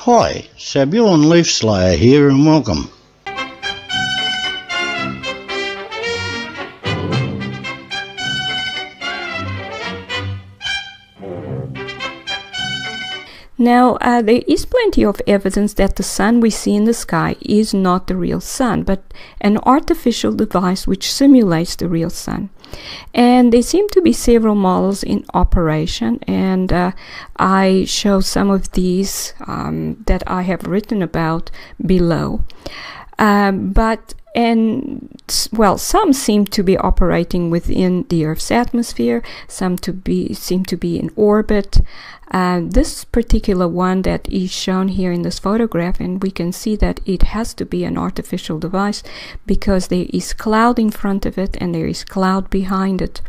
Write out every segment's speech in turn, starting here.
Hi, Sæbjörn Leafslayer here and welcome. Now, there is plenty of evidence that the sun we see in the sky is not the real sun, but an artificial device which simulates the real sun. And there seem to be several models in operation, and I show some of these that I have written about below. Some seem to be operating within the Earth's atmosphere, some seem to be in orbit. This particular one that is shown here in this photograph, and we can see that it has to be an artificial device because there is cloud in front of it and there is cloud behind it.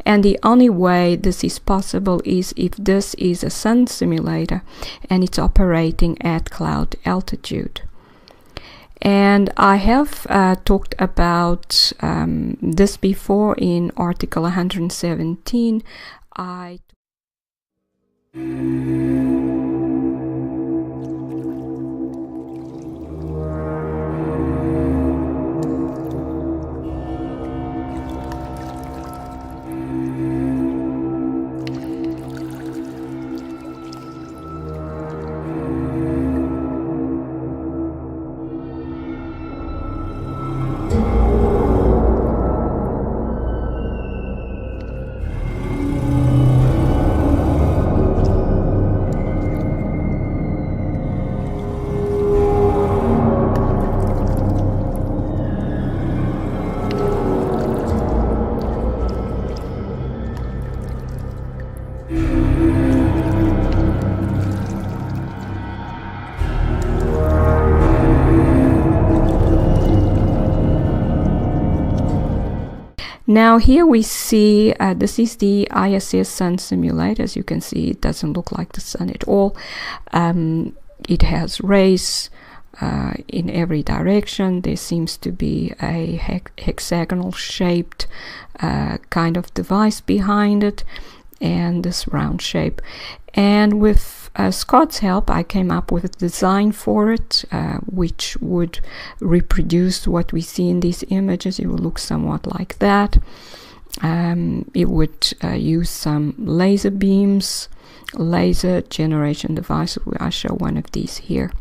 And the only way this is possible is if this is a sun simulator and it's operating at cloud altitude. And I have talked about this before in article 117. Now here we see, this is the ISS sun simulator. As you can see, it doesn't look like the sun at all. It has rays in every direction. There seems to be a hexagonal shaped kind of device behind it, and this round shape. And with Scott's help, I came up with a design for it, which would reproduce what we see in these images. It would look somewhat like that. It would use some laser beams, laser generation devices. I show one of these here.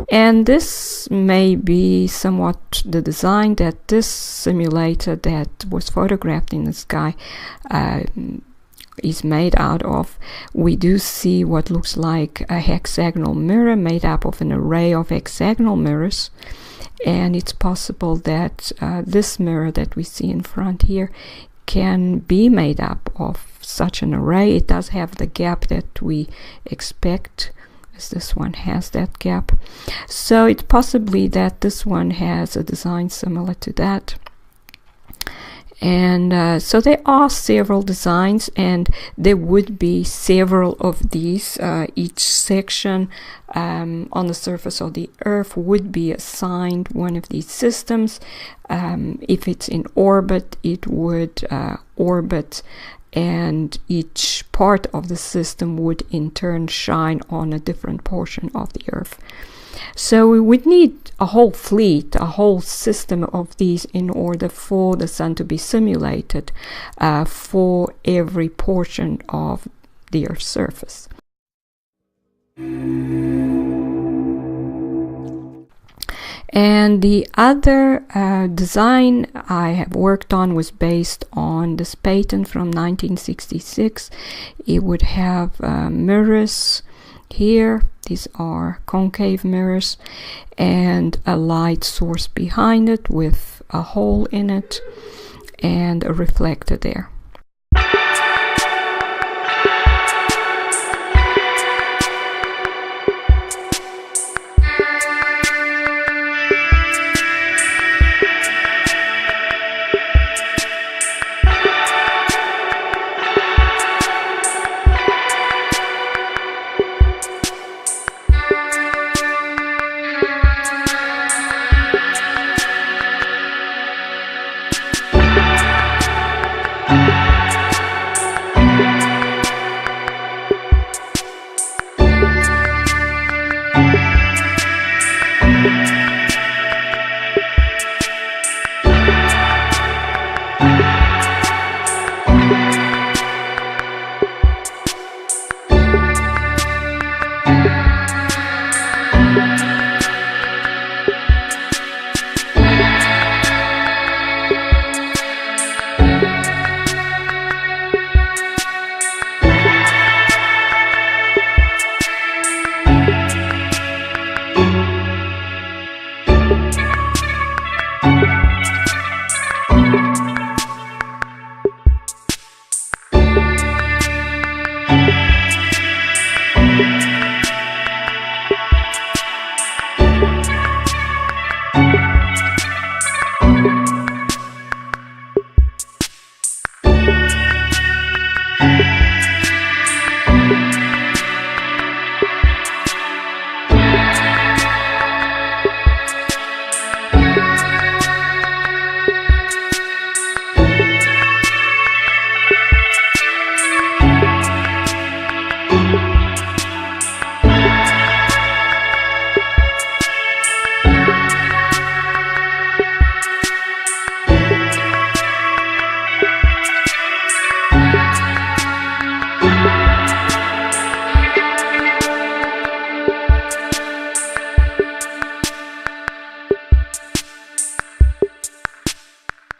And this may be somewhat the design that this simulator that was photographed in the sky is made out of. We do see what looks like a hexagonal mirror made up of an array of hexagonal mirrors. And it's possible that this mirror that we see in front here can be made up of such an array. It does have the gap that we expect, as this one has that gap. So it's possibly that this one has a design similar to that. And so there are several designs, and there would be several of these. Each section on the surface of the Earth would be assigned one of these systems. If it's in orbit, it would orbit, and each part of the system would in turn shine on a different portion of the Earth. So we would need a whole fleet, a whole system of these in order for the sun to be simulated for every portion of the Earth's surface. And the other design I have worked on was based on this patent from 1966. It would have mirrors here. These are concave mirrors, and a light source behind it with a hole in it and a reflector there.